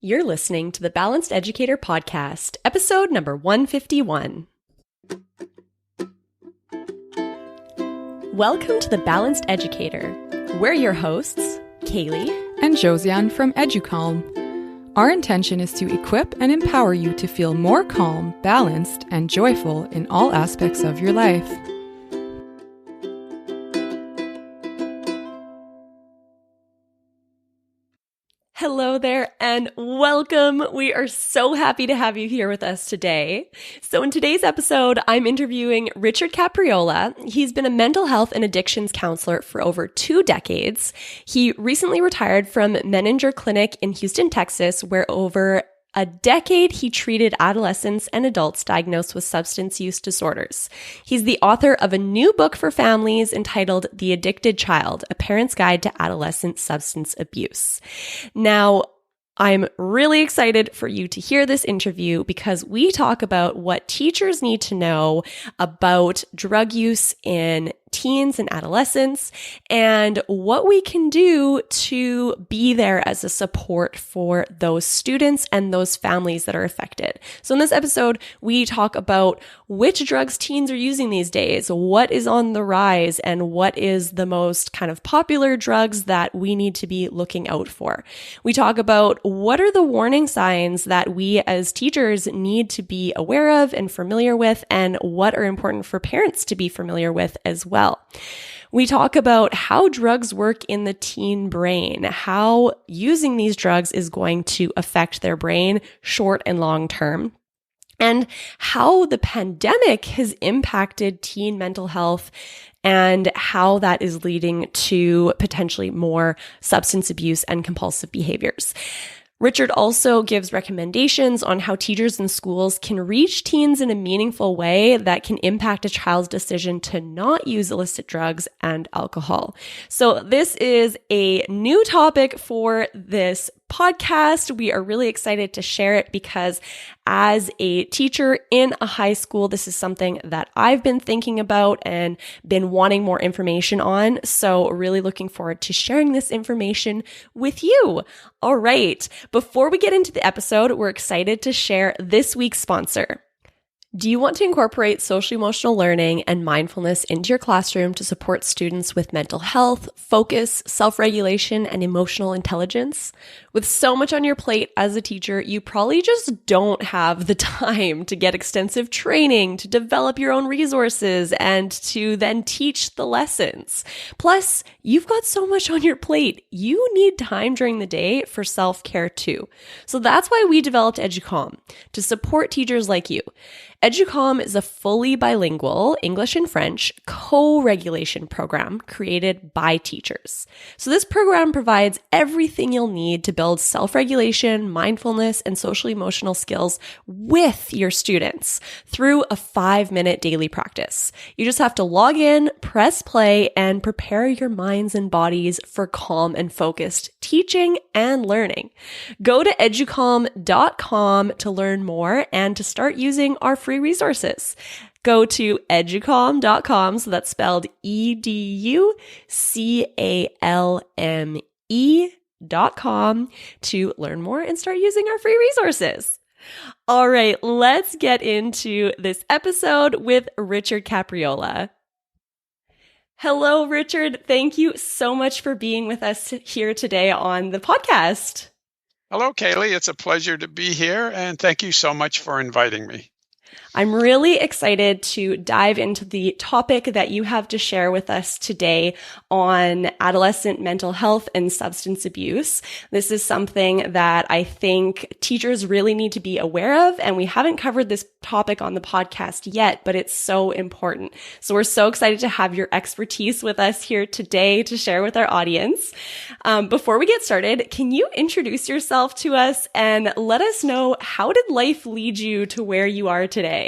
You're listening to the Balanced Educator Podcast, episode number 151. Welcome to the Balanced Educator. We're your hosts, Kaylee and Josiane from EduCalm. Our intention is to equip and empower you to feel more calm, balanced, and joyful in all aspects of your life. Hello there and welcome. We are so happy to have you here with us today. So in today's episode, I'm interviewing Richard Capriola. He's been a mental health and addictions counselor for over 2 decades. He recently retired from Menninger Clinic in Houston, Texas, where over a decade he treated adolescents and adults diagnosed with substance use disorders. He's the author of a new book for families entitled The Addicted Child, A Parent's Guide to Adolescent Substance Abuse. Now, I'm really excited for you to hear this interview because we talk about what teachers need to know about drug use in teens and adolescents and what we can do to be there as a support for those students and those families that are affected. So in this episode, we talk about which drugs teens are using these days, what is on the rise, and what is the most kind of popular drugs that we need to be looking out for. We talk about what are the warning signs that we as teachers need to be aware of and familiar with, and what are important for parents to be familiar with as well. We talk about how drugs work in the teen brain, how using these drugs is going to affect their brain short and long term, and how the pandemic has impacted teen mental health and how that is leading to potentially more substance abuse and compulsive behaviors. Richard also gives recommendations on how teachers and schools can reach teens in a meaningful way that can impact a child's decision to not use illicit drugs and alcohol. So this is a new topic for this podcast. We are really excited to share it because as a teacher in a high school, this is something that I've been thinking about and been wanting more information on. So really looking forward to sharing this information with you. All right. Before we get into the episode, we're excited to share this week's sponsor. Do you want to incorporate social-emotional learning and mindfulness into your classroom to support students with mental health, focus, self-regulation, and emotional intelligence? With so much on your plate as a teacher, you probably just don't have the time to get extensive training, to develop your own resources, and to then teach the lessons. Plus, you've got so much on your plate. You need time during the day for self-care too. So that's why we developed EduCalm, to support teachers like you. EduCalm is a fully bilingual English and French co-regulation program created by teachers. So this program provides everything you'll need to build self-regulation, mindfulness, and social-emotional skills with your students through a 5-minute daily practice. You just have to log in, press play, and prepare your minds and bodies for calm and focused teaching and learning. Go to educalm.com to learn more and to start using our free resources. Go to educalm.com, so that's spelled educalme.com to learn more and start using our free resources. All right, let's get into this episode with Richard Capriola. Hello, Richard. Thank you so much for being with us here today on the podcast. Hello, Kaylee. It's a pleasure to be here, and thank you so much for inviting me. I'm really excited to dive into the topic that you have to share with us today on adolescent mental health and substance abuse. This is something that I think teachers really need to be aware of, and we haven't covered this topic on the podcast yet, but it's so important. So we're so excited to have your expertise with us here today to share with our audience. Before we get started, can you introduce yourself to us and let us know, how did life lead you to where you are today?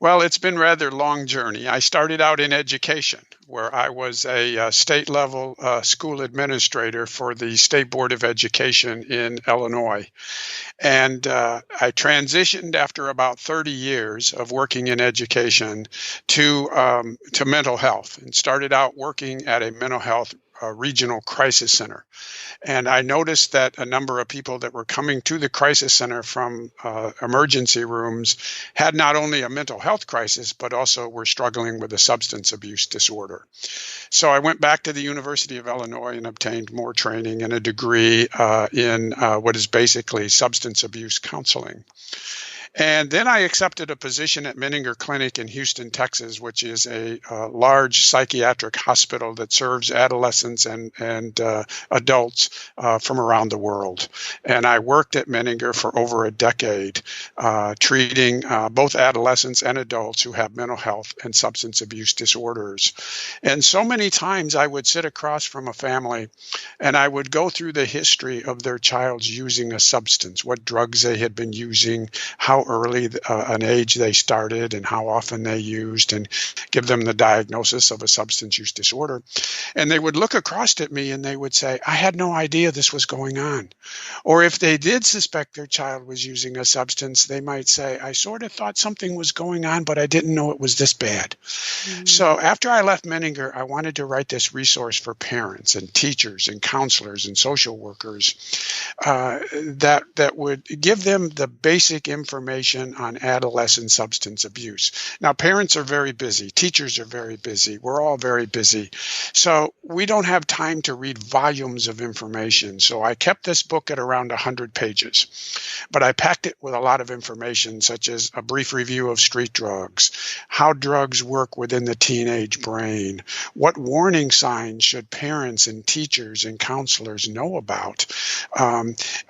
Well, it's been a rather long journey. I started out in education, where I was a state-level school administrator for the State Board of Education in Illinois. And I transitioned after about 30 years of working in education to mental health, and started out working at a mental health a regional crisis center. And I noticed that a number of people that were coming to the crisis center from emergency rooms had not only a mental health crisis, but also were struggling with a substance abuse disorder. So I went back to the University of Illinois and obtained more training and a degree in what is basically substance abuse counseling. And then I accepted a position at Menninger Clinic in Houston, Texas, which is a large psychiatric hospital that serves adolescents and adults from around the world. And I worked at Menninger for over a decade, treating both adolescents and adults who have mental health and substance abuse disorders. And so many times I would sit across from a family and I would go through the history of their child's using a substance, what drugs they had been using, how early an age they started and how often they used, and give them the diagnosis of a substance use disorder. And they would look across at me and they would say, I had no idea this was going on. Or if they did suspect their child was using a substance, they might say, I sort of thought something was going on, but I didn't know it was this bad. Mm-hmm. So after I left Menninger, I wanted to write this resource for parents and teachers and counselors and social workers that would give them the basic information on adolescent substance abuse. Now, parents are very busy. Teachers are very busy. We're all very busy. So we don't have time to read volumes of information. So I kept this book at around 100 pages, but I packed it with a lot of information, such as a brief review of street drugs, how drugs work within the teenage brain, what warning signs should parents and teachers and counselors know about,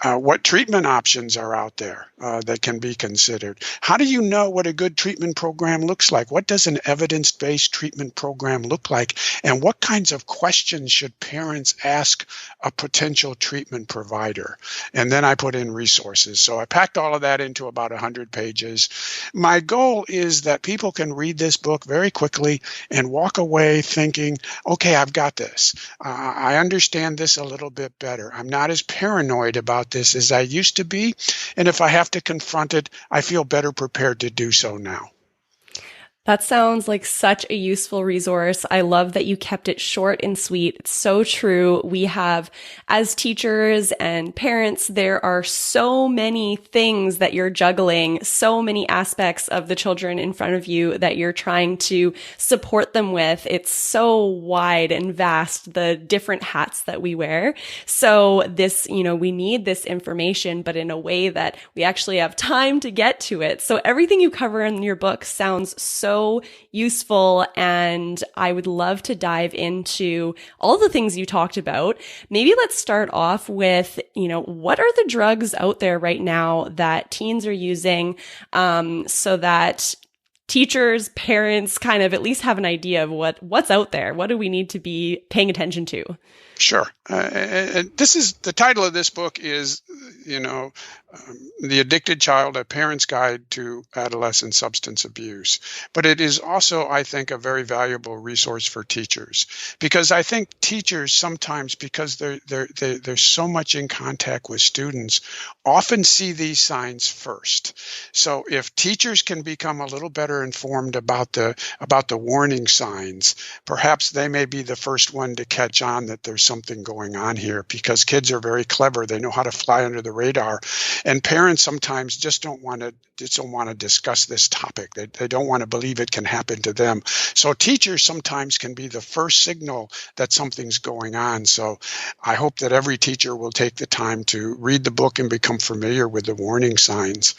what treatment options are out there that can be considered. How do you know what a good treatment program looks like? What does an evidence-based treatment program look like? And what kinds of questions should parents ask a potential treatment provider? And then I put in resources. So I packed all of that into about 100 pages. My goal is that people can read this book very quickly and walk away thinking, okay, I've got this. I understand this a little bit better. I'm not as paranoid about this as I used to be. And if I have to confront it, I feel better prepared to do so now. That sounds like such a useful resource. I love that you kept it short and sweet. It's so true. We have, as teachers and parents, there are so many things that you're juggling, so many aspects of the children in front of you that you're trying to support them with. It's so wide and vast, the different hats that we wear. So this, we need this information, but in a way that we actually have time to get to it. So everything you cover in your book sounds so useful, and I would love to dive into all the things you talked about. Maybe let's start off with, what are the drugs out there right now that teens are using, so that teachers, parents kind of at least have an idea of what's out there. What do we need to be paying attention to? Sure. And this is the title of this book is, The Addicted Child, A Parent's Guide to Adolescent Substance Abuse. But it is also, I think, a very valuable resource for teachers, because I think teachers sometimes, because they're so much in contact with students, often see these signs first. So if teachers can become a little better informed about the warning signs, perhaps they may be the first one to catch on that there's something going on here, because kids are very clever. They know how to fly under the radar. And parents sometimes just don't want to discuss this topic. They don't want to believe it can happen to them. So teachers sometimes can be the first signal that something's going on. So I hope that every teacher will take the time to read the book and become familiar with the warning signs.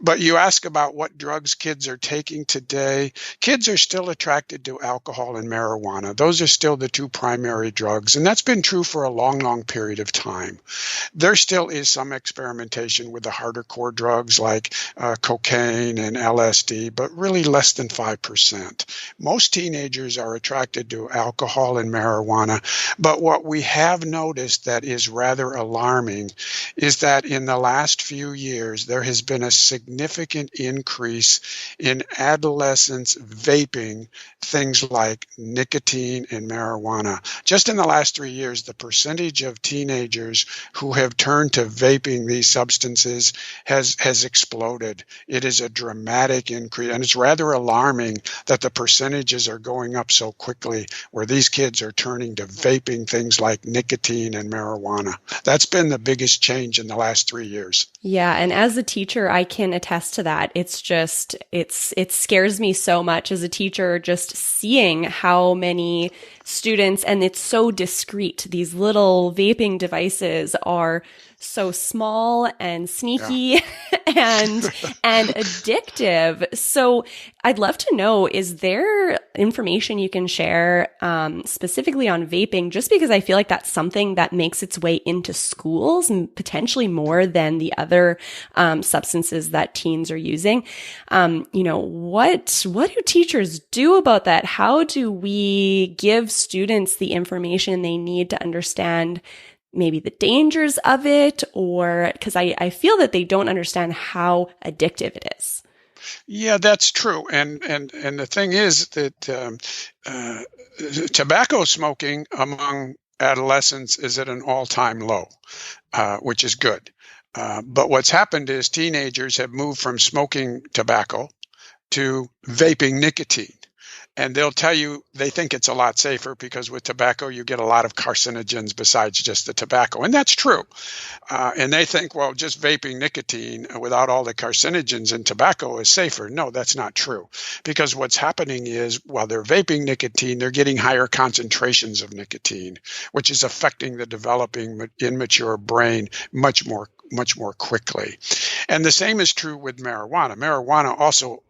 But you ask about what drugs kids are taking today. Kids are still attracted to alcohol and marijuana. Those are still the two primary drugs. And that's been true for a long, long period of time. There still is some experimentation with the harder core drugs like cocaine and LSD, but really less than 5%. Most teenagers are attracted to alcohol and marijuana, but what we have noticed that is rather alarming is that in the last few years, there has been a significant increase in adolescents vaping things like nicotine and marijuana. Just in the last 3 years, the percentage of teenagers who have turned to vaping these substances substances has exploded. It is a dramatic increase, and it's rather alarming that the percentages are going up so quickly, where these kids are turning to vaping things like nicotine and marijuana. That's been the biggest change in the last 3 years. Yeah, and as a teacher, I can attest to that. It's just, it scares me so much as a teacher, just seeing how many students, and it's so discreet. These little vaping devices are so small and sneaky and addictive. So I'd love to know, is there information you can share specifically on vaping? Just because I feel like that's something that makes its way into schools and potentially more than the other substances that teens are using. What do teachers do about that? How do we give students the information they need to understand maybe the dangers of it, or because I feel that they don't understand how addictive it is? Yeah, that's true. And the thing is that tobacco smoking among adolescents is at an all-time low, which is good. But what's happened is teenagers have moved from smoking tobacco to vaping nicotine. And they'll tell you they think it's a lot safer because with tobacco, you get a lot of carcinogens besides just the tobacco. And that's true. And they think, well, just vaping nicotine without all the carcinogens in tobacco is safer. No, that's not true. Because what's happening is while they're vaping nicotine, they're getting higher concentrations of nicotine, which is affecting the developing immature brain much more quickly. And the same is true with marijuana. Marijuana also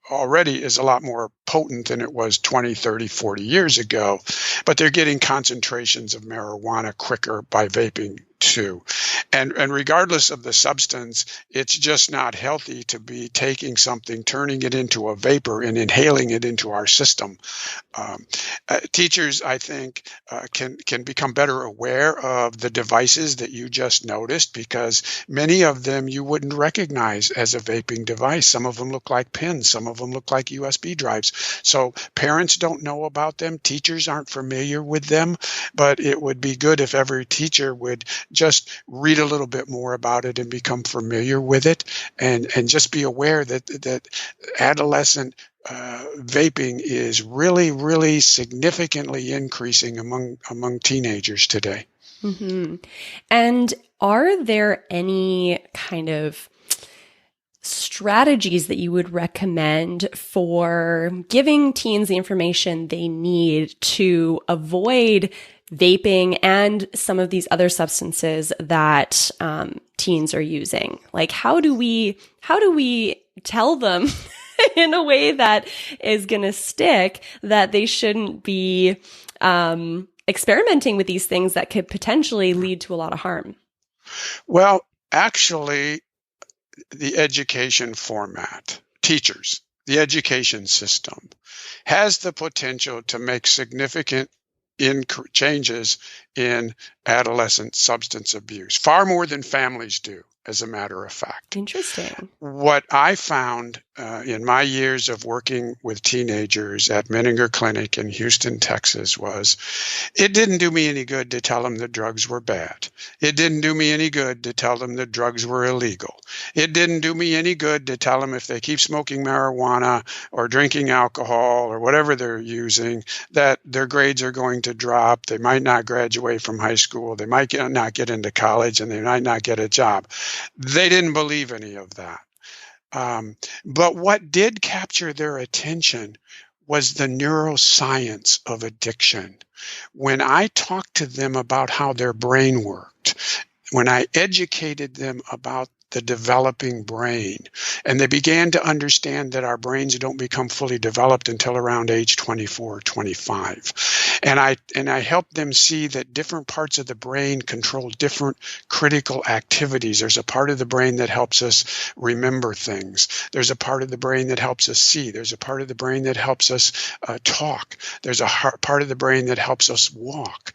already is a lot more potent than it was 20, 30, 40 years ago, but they're getting concentrations of marijuana quicker by vaping too. And regardless of the substance, it's just not healthy to be taking something, turning it into a vapor and inhaling it into our system. Teachers, I think, can become better aware of the devices that you just noticed, because many of them you wouldn't recognize as a vaping device. Some of them look like pins. Some of them look like USB drives. So parents don't know about them. Teachers aren't familiar with them, but it would be good if every teacher would just read a little bit more about it and become familiar with it, and just be aware that adolescent vaping is really, really significantly increasing among teenagers today. Mm-hmm. And are there any kind of strategies that you would recommend for giving teens the information they need to avoid vaping and some of these other substances that teens are using? Like, how do we tell them in a way that is going to stick that they shouldn't be experimenting with these things that could potentially lead to a lot of harm? Well, actually, the education format, teachers, the education system has the potential to make significant changes in adolescent substance abuse, far more than families do, as a matter of fact. Interesting. What I found in my years of working with teenagers at Menninger Clinic in Houston, Texas, was it didn't do me any good to tell them that drugs were bad. It didn't do me any good to tell them that drugs were illegal. It didn't do me any good to tell them if they keep smoking marijuana or drinking alcohol or whatever they're using, that their grades are going to drop. They might not graduate from high school. They might not get into college, and they might not get a job. They didn't believe any of that. But what did capture their attention was the neuroscience of addiction. When I talked to them about how their brain worked, when I educated them about the developing brain, and they began to understand that our brains don't become fully developed until around age 24, 25. And I helped them see that different parts of the brain control different critical activities. There's a part of the brain that helps us remember things. There's a part of the brain that helps us see. There's a part of the brain that helps us talk. There's a part of the brain that helps us walk.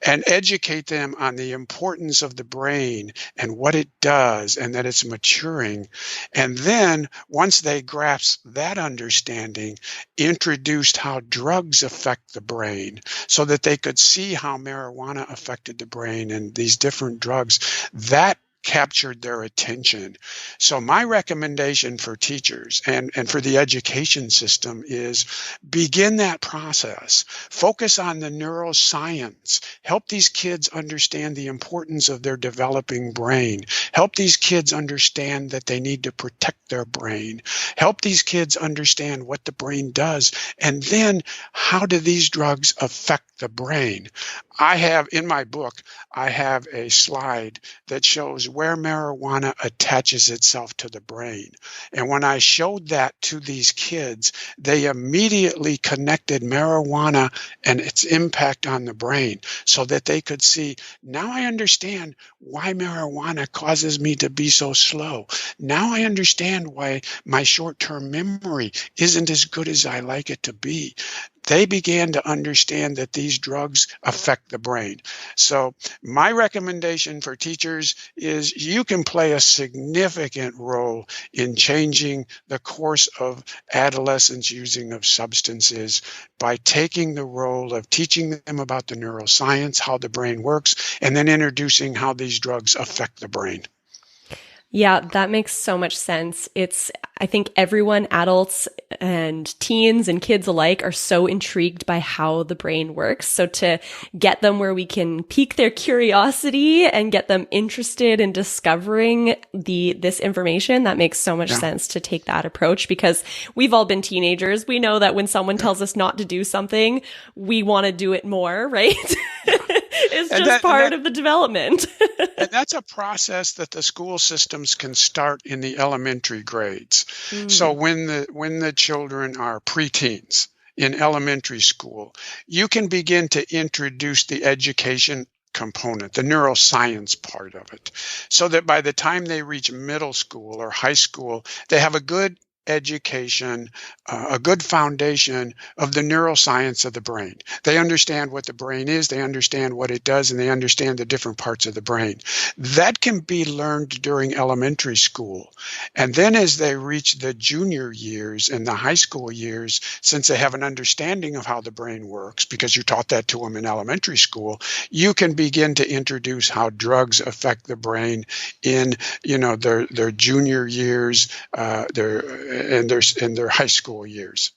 And educate them on the importance of the brain and what it does, and that it's maturing. And then once they grasped that understanding, introduced how drugs affect the brain so that they could see how marijuana affected the brain and these different drugs, that captured their attention. So my recommendation for teachers and for the education system is begin that process. Focus on the neuroscience. Help these kids understand the importance of their developing brain. Help these kids understand that they need to protect their brain. Help these kids understand what the brain does. And then how do these drugs affect the brain? In my book, I have a slide that shows where marijuana attaches itself to the brain. And when I showed that to these kids, they immediately connected marijuana and its impact on the brain so that they could see, now I understand why marijuana causes me to be so slow. Now I understand why my short-term memory isn't as good as I like it to be. They began to understand that these drugs affect the brain. So my recommendation for teachers is you can play a significant role in changing the course of adolescents' using of substances by taking the role of teaching them about the neuroscience, how the brain works, and then introducing how these drugs affect the brain. Yeah, that makes so much sense. I think everyone, adults and teens and kids alike, are so intrigued by how the brain works. So to get them where we can pique their curiosity and get them interested in discovering this information, that makes so much sense to take that approach, because we've all been teenagers. We know that when someone tells us not to do something, we want to do it more, right? It's just part of the development. And that's a process that the school systems can start in the elementary grades. So when the children are preteens in elementary school, you can begin to introduce the education component, the neuroscience part of it, so that by the time they reach middle school or high school, they have a good education, a good foundation of the neuroscience of the brain. They understand what the brain is, they understand what it does, and they understand the different parts of the brain. That can be learned during elementary school. And then as they reach the junior years and the high school years, since they have an understanding of how the brain works, because you taught that to them in elementary school, you can begin to introduce how drugs affect the brain in, their junior years, in their high school years.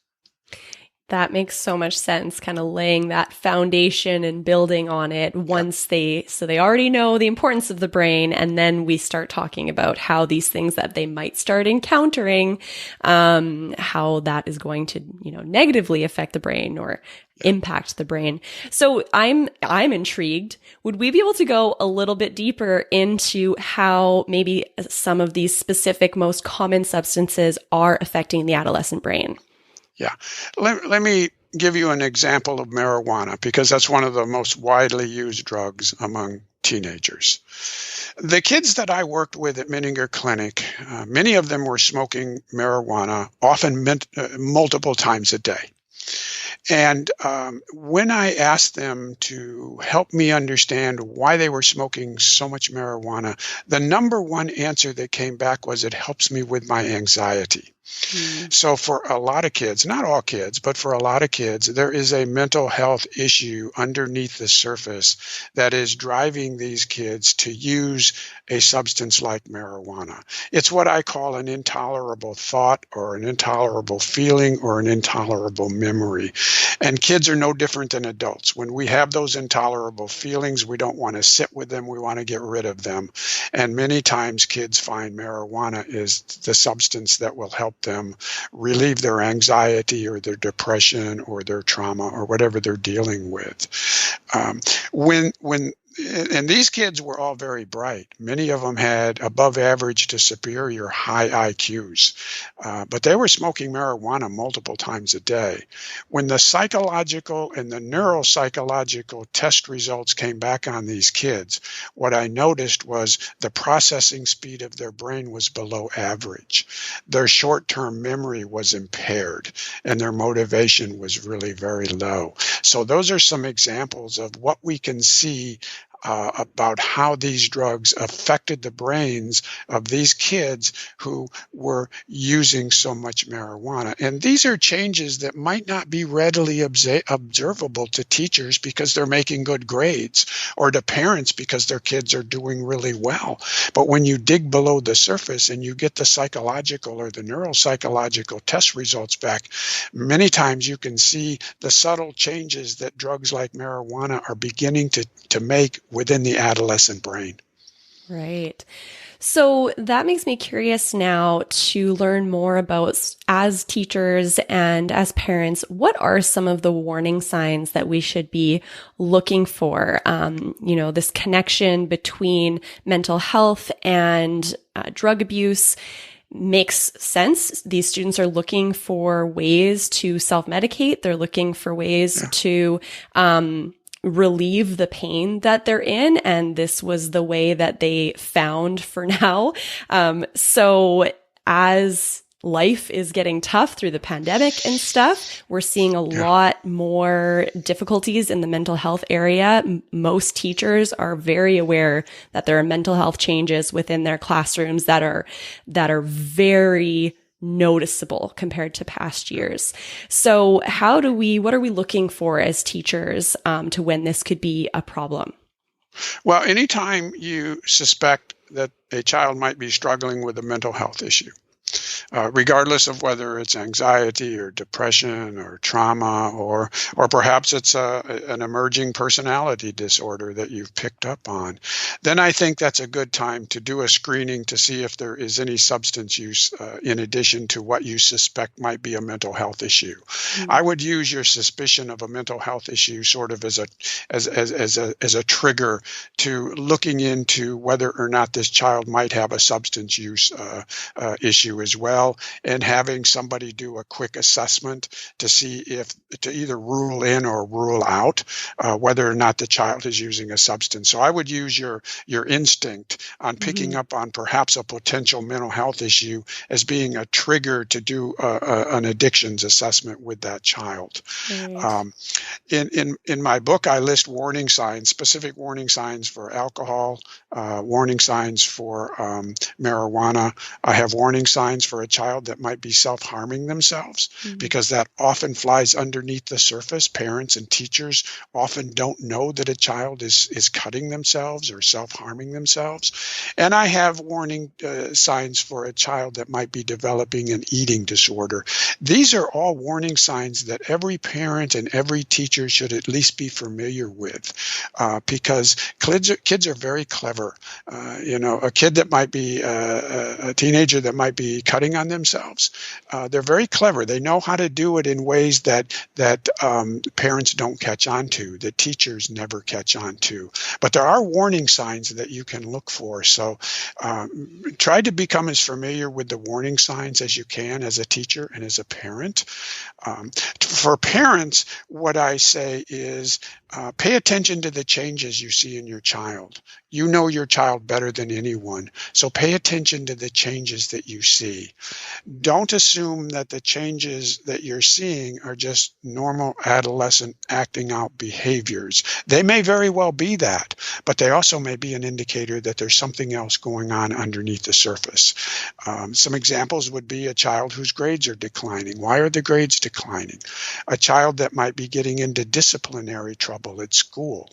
That makes so much sense, kind of laying that foundation and building on it so they already know the importance of the brain. And then we start talking about how these things that they might start encountering, how that is going to, negatively affect the brain or impact the brain. So I'm intrigued. Would we be able to go a little bit deeper into how maybe some of these specific, most common substances are affecting the adolescent brain? Yeah. Let me give you an example of marijuana, because that's one of the most widely used drugs among teenagers. The kids that I worked with at Menninger Clinic, many of them were smoking marijuana, often multiple times a day. And when I asked them to help me understand why they were smoking so much marijuana, the number one answer that came back was, it helps me with my anxiety. So for a lot of kids, not all kids, but for a lot of kids, there is a mental health issue underneath the surface that is driving these kids to use a substance like marijuana. It's what I call an intolerable thought or an intolerable feeling or an intolerable memory. And kids are no different than adults. When we have those intolerable feelings, we don't want to sit with them. We want to get rid of them. And many times kids find marijuana is the substance that will help them relieve their anxiety or their depression or their trauma or whatever they're dealing with. And these kids were all very bright. Many of them had above average to superior high IQs, but they were smoking marijuana multiple times a day. When the psychological and the neuropsychological test results came back on these kids, what I noticed was the processing speed of their brain was below average. Their short-term memory was impaired, and their motivation was really very low. So those are some examples of what we can see about how these drugs affected the brains of these kids who were using so much marijuana. And these are changes that might not be readily observable to teachers because they're making good grades, or to parents because their kids are doing really well. But when you dig below the surface and you get the psychological or the neuropsychological test results back, many times you can see the subtle changes that drugs like marijuana are beginning to make within the adolescent brain. Right. So that makes me curious now to learn more about, as teachers and as parents, what are some of the warning signs that we should be looking for? This connection between mental health and drug abuse makes sense. These students are looking for ways to self-medicate. They're looking for ways to relieve the pain that they're in. And this was the way that they found for now. So as life is getting tough through the pandemic and stuff, we're seeing a lot more difficulties in the mental health area. Most teachers are very aware that there are mental health changes within their classrooms that are very noticeable compared to past years. So what are we looking for as teachers to when this could be a problem? Well, anytime you suspect that a child might be struggling with a mental health issue, regardless of whether it's anxiety or depression or trauma, or perhaps it's an emerging personality disorder that you've picked up on, then I think that's a good time to do a screening to see if there is any substance use in addition to what you suspect might be a mental health issue. Mm-hmm. I would use your suspicion of a mental health issue sort of as a trigger to looking into whether or not this child might have a substance use issue as well, and having somebody do a quick assessment to see to either rule in or rule out whether or not the child is using a substance. So I would use your instinct on picking up on perhaps a potential mental health issue as being a trigger to do an addictions assessment with that child. Right. In my book, I list warning signs, specific warning signs for alcohol, warning signs for marijuana. I have warning signs for a child that might be self-harming themselves, because that often flies underneath the surface. Parents and teachers often don't know that a child is cutting themselves or self-harming themselves. And I have warning signs for a child that might be developing an eating disorder. These are all warning signs that every parent and every teacher should at least be familiar with, because kids are very clever. A kid that might be a teenager that might be cutting on themselves, they're very clever. They know how to do it in ways that parents don't catch on to, that teachers never catch on to. But there are warning signs that you can look for. So try to become as familiar with the warning signs as you can as a teacher and as a parent. For parents, what I say is pay attention to the changes you see in your child. You know your child better than anyone, so pay attention to the changes that you see. Don't assume that the changes that you're seeing are just normal adolescent acting out behaviors. They may very well be that, but they also may be an indicator that there's something else going on underneath the surface. Some examples would be a child whose grades are declining. Why are the grades declining? A child that might be getting into disciplinary trouble at school.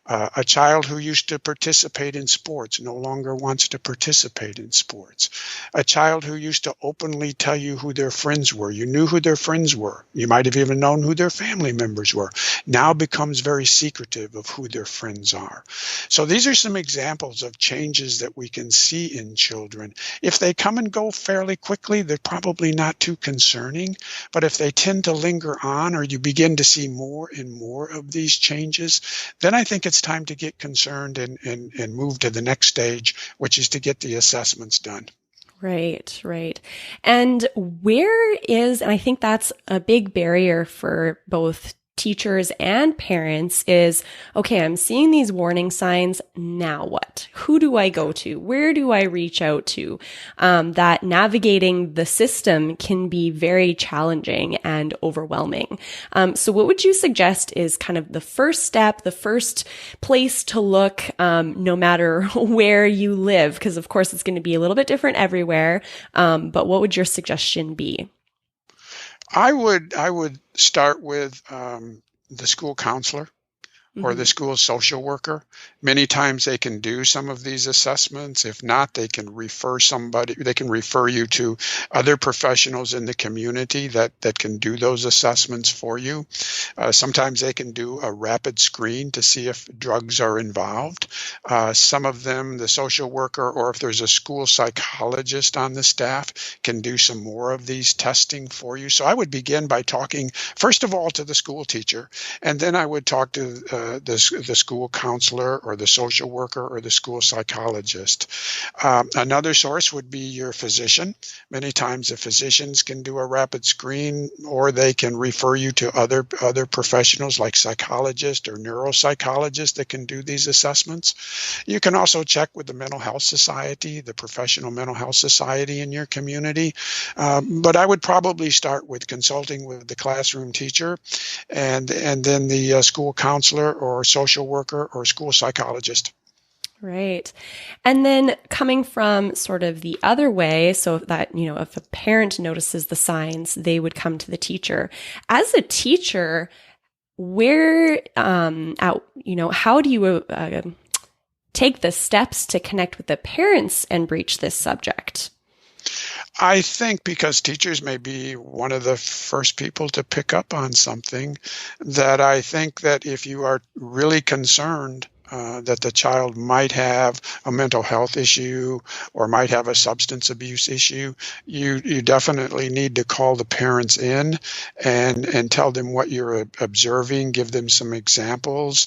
A child who used to participate in sports no longer wants to participate in sports. A child who used to openly tell you who their friends were. You knew who their friends were. You might have even known who their family members were. Now becomes very secretive of who their friends are. So these are some examples of changes that we can see in children. If they come and go fairly quickly, they're probably not too concerning. But if they tend to linger on, or you begin to see more and more of these changes, then I think it's time to get concerned and move to the next stage, which is to get the assessments done. Right. And and I think that's a big barrier for both teachers and parents is, okay, I'm seeing these warning signs. Now what? Who do I go to? Where do I reach out to? That navigating the system can be very challenging and overwhelming. So what would you suggest is kind of the first step, the first place to look, no matter where you live? Because of course it's going to be a little bit different everywhere. But what would your suggestion be? I would start with the school counselor or the school social worker. Many times they can do some of these assessments. If not, they can refer you to other professionals in the community that can do those assessments for you. Sometimes they can do a rapid screen to see if drugs are involved. Some of them, the social worker, or if there's a school psychologist on the staff, can do some more of these testing for you. So I would begin by talking, first of all, to the school teacher, and then I would talk to the school counselor or the social worker or the school psychologist. Another source would be your physician. Many times the physicians can do a rapid screen, or they can refer you to other professionals like psychologists or neuropsychologists that can do these assessments. You can also check with the mental health society, the professional mental health society in your community. But I would probably start with consulting with the classroom teacher and then the school counselor or social worker or school psychologist. Right. And then coming from sort of the other way, so that, if a parent notices the signs, they would come to the teacher. As a teacher, how do you take the steps to connect with the parents and breach this subject? I think because teachers may be one of the first people to pick up on something, that I think that if you are really concerned that the child might have a mental health issue or might have a substance abuse issue, you definitely need to call the parents in and tell them what you're observing, give them some examples,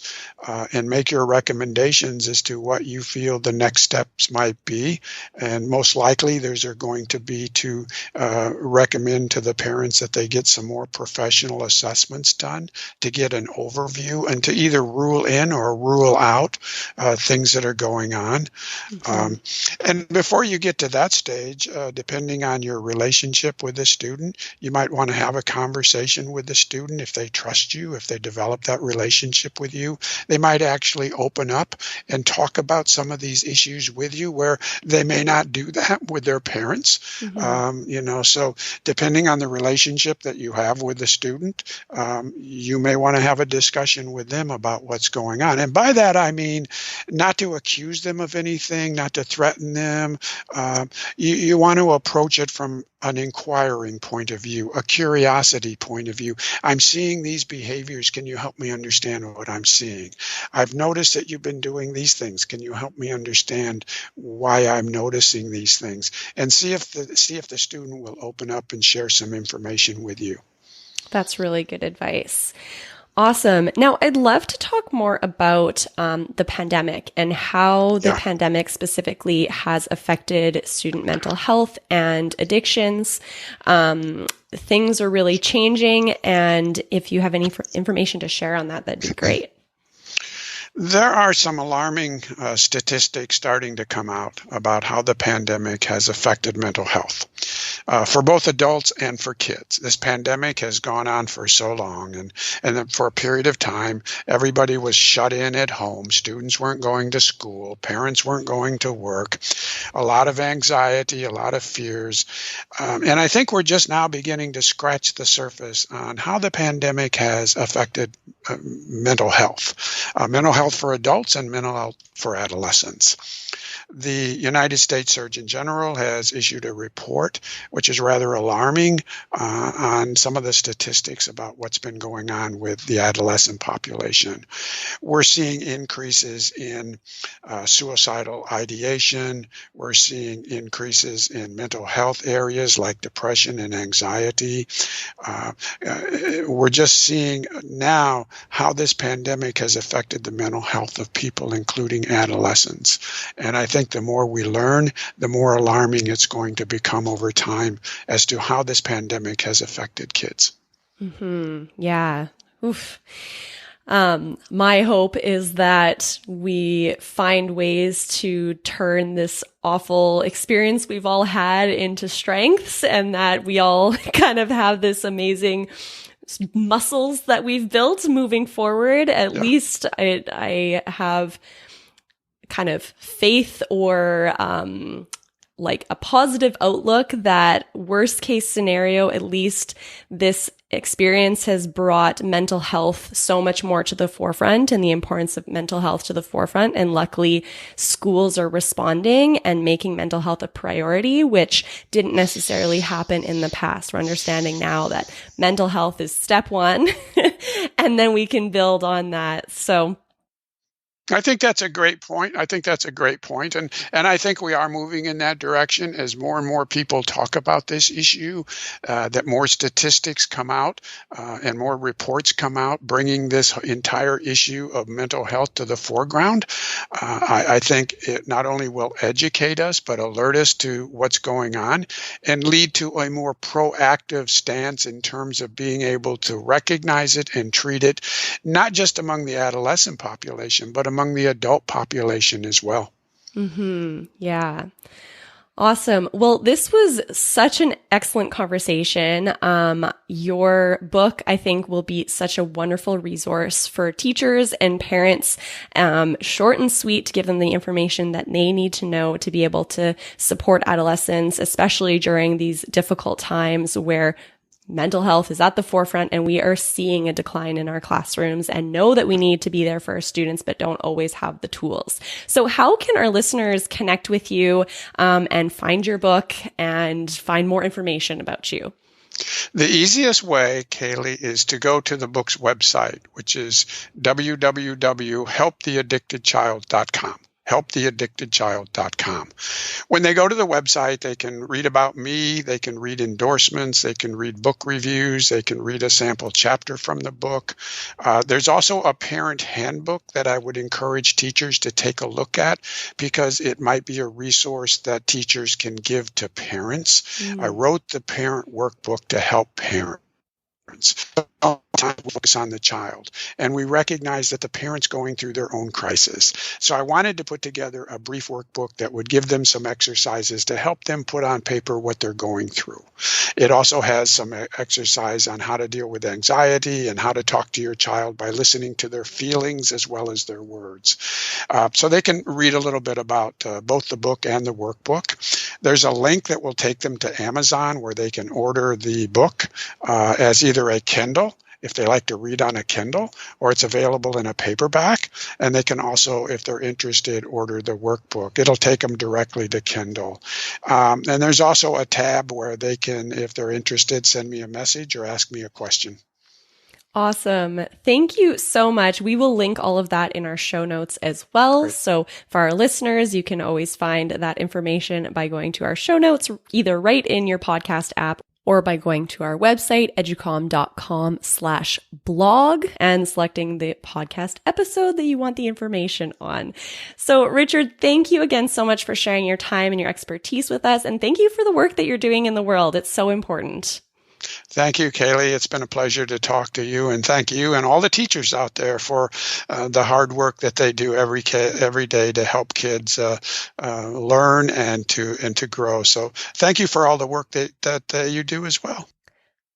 and make your recommendations as to what you feel the next steps might be. And most likely those are going to be to recommend to the parents that they get some more professional assessments done to get an overview and to either rule in or rule out things that are going on. And before you get to that stage, depending on your relationship with the student, you might want to have a conversation with the student. If they trust you, if they develop that relationship with you, they might actually open up and talk about some of these issues with you where they may not do that with their parents. So depending on the relationship that you have with the student, you may want to have a discussion with them about what's going on. And by that, I mean not to accuse them of anything, not to threaten them. You want to approach it from an inquiring point of view, a curiosity point of view. I'm seeing these behaviors. Can you help me understand what I'm seeing? I've noticed that you've been doing these things. Can you help me understand why I'm noticing these things? And see if the student will open up and share some information with you. That's really good advice. Awesome. Now, I'd love to talk more about the pandemic and how the pandemic specifically has affected student mental health and addictions. Things are really changing, and if you have any information to share on that, that'd be great. There are some alarming statistics starting to come out about how the pandemic has affected mental health for both adults and for kids. This pandemic has gone on for so long, and then for a period of time, everybody was shut in at home. Students weren't going to school. Parents weren't going to work. A lot of anxiety, a lot of fears. And I think we're just now beginning to scratch the surface on how the pandemic has affected mental health. Mental health for adults and mental health for adolescents. The United States Surgeon General has issued a report, which is rather alarming on some of the statistics about what's been going on with the adolescent population. We're seeing increases in suicidal ideation. We're seeing increases in mental health areas like depression and anxiety. We're just seeing now how this pandemic has affected the mental health of people, including adolescents. And I think the more we learn, the more alarming it's going to become over time as to how this pandemic has affected kids. Yeah, Oof. My hope is that we find ways to turn this awful experience we've all had into strengths, and that we all kind of have this amazing muscles that we've built moving forward. At least I have kind of faith or like a positive outlook that worst case scenario, at least this experience has brought mental health so much more to the forefront and the importance of mental health to the forefront. And luckily schools are responding and making mental health a priority, which didn't necessarily happen in the past. We're understanding now that mental health is step one and then we can build on that. So I think that's a great point. And I think we are moving in that direction as more and more people talk about this issue, that more statistics come out and more reports come out, bringing this entire issue of mental health to the foreground. I think it not only will educate us, but alert us to what's going on and lead to a more proactive stance in terms of being able to recognize it and treat it, not just among the adolescent population, but among the adult population as well. Yeah. Awesome. Well, this was such an excellent conversation. Your book, I think, will be such a wonderful resource for teachers and parents, short and sweet, to give them the information that they need to know to be able to support adolescents, especially during these difficult times where mental health is at the forefront and we are seeing a decline in our classrooms, and know that we need to be there for our students, but don't always have the tools. So how can our listeners connect with you and find your book and find more information about you? The easiest way, Kaylee, is to go to the book's website, which is www.helptheaddictedchild.com. helptheaddictedchild.com. When they go to the website, they can read about me, they can read endorsements, they can read book reviews, they can read a sample chapter from the book. There's also a parent handbook that I would encourage teachers to take a look at, because it might be a resource that teachers can give to parents. I wrote the parent workbook to help parents. All the time we focus on the child, and we recognize that the parent's going through their own crisis. So I wanted to put together a brief workbook that would give them some exercises to help them put on paper what they're going through. It also has some exercise on how to deal with anxiety and how to talk to your child by listening to their feelings as well as their words. So they can read a little bit about both the book and the workbook. There's a link that will take them to Amazon where they can order the book as either a Kindle, if they like to read on a Kindle, or it's available in a paperback. And they can also, if they're interested, order the workbook. It'll take them directly to Kindle. And there's also a tab where they can, if they're interested, send me a message or ask me a question. Awesome. Thank you so much. We will link all of that in our show notes as well. Great. So for our listeners, you can always find that information by going to our show notes, either right in your podcast app or by going to our website, educom.com/blog, and selecting the podcast episode that you want the information on. So Richard, thank you again so much for sharing your time and your expertise with us. And thank you for the work that you're doing in the world. It's so important. Thank you, Kaylee. It's been a pleasure to talk to you, and thank you and all the teachers out there for the hard work that they do every day to help kids learn and to grow. So thank you for all the work that you do as well.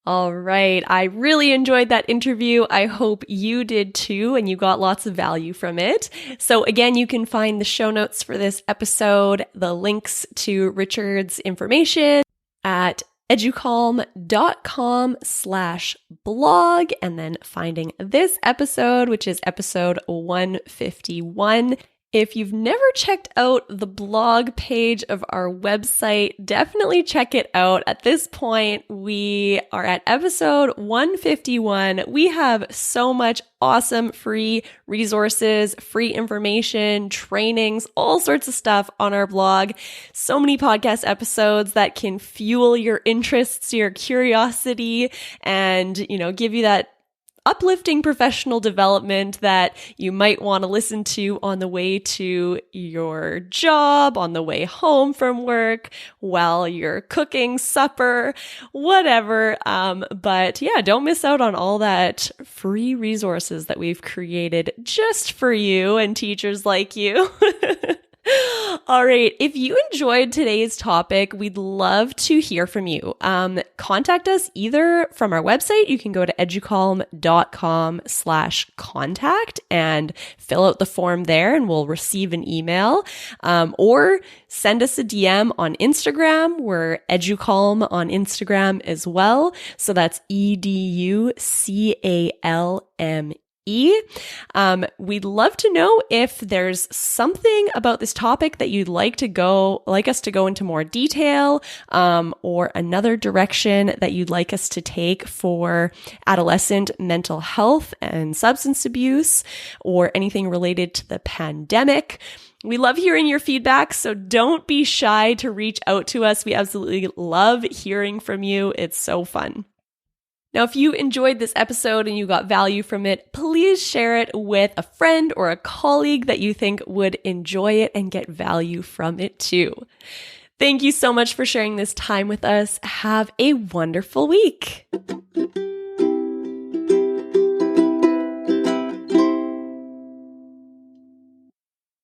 All right. I really enjoyed that interview. I hope you did too, and you got lots of value from it. So again, you can find the show notes for this episode, the links to Richard's information at educom.com/blog, and then finding this episode, which is episode 151. If you've never checked out the blog page of our website, definitely check it out. At this point, we are at episode 151. We have so much awesome free resources, free information, trainings, all sorts of stuff on our blog. So many podcast episodes that can fuel your interests, your curiosity, and, give you that uplifting professional development that you might want to listen to on the way to your job, on the way home from work, while you're cooking supper, whatever. But yeah, don't miss out on all that free resources that we've created just for you and teachers like you. All right. If you enjoyed today's topic, we'd love to hear from you. Contact us either from our website. You can go to educalm.com/contact and fill out the form there and we'll receive an email. Or send us a DM on Instagram. We're Educalm on Instagram as well. So that's EDUCALME. We'd love to know if there's something about this topic that you'd like us to go into more detail, or another direction that you'd like us to take for adolescent mental health and substance abuse, or anything related to the pandemic. We love hearing your feedback, so don't be shy to reach out to us. We absolutely love hearing from you. It's so fun. Now, if you enjoyed this episode and you got value from it, please share it with a friend or a colleague that you think would enjoy it and get value from it too. Thank you so much for sharing this time with us. Have a wonderful week.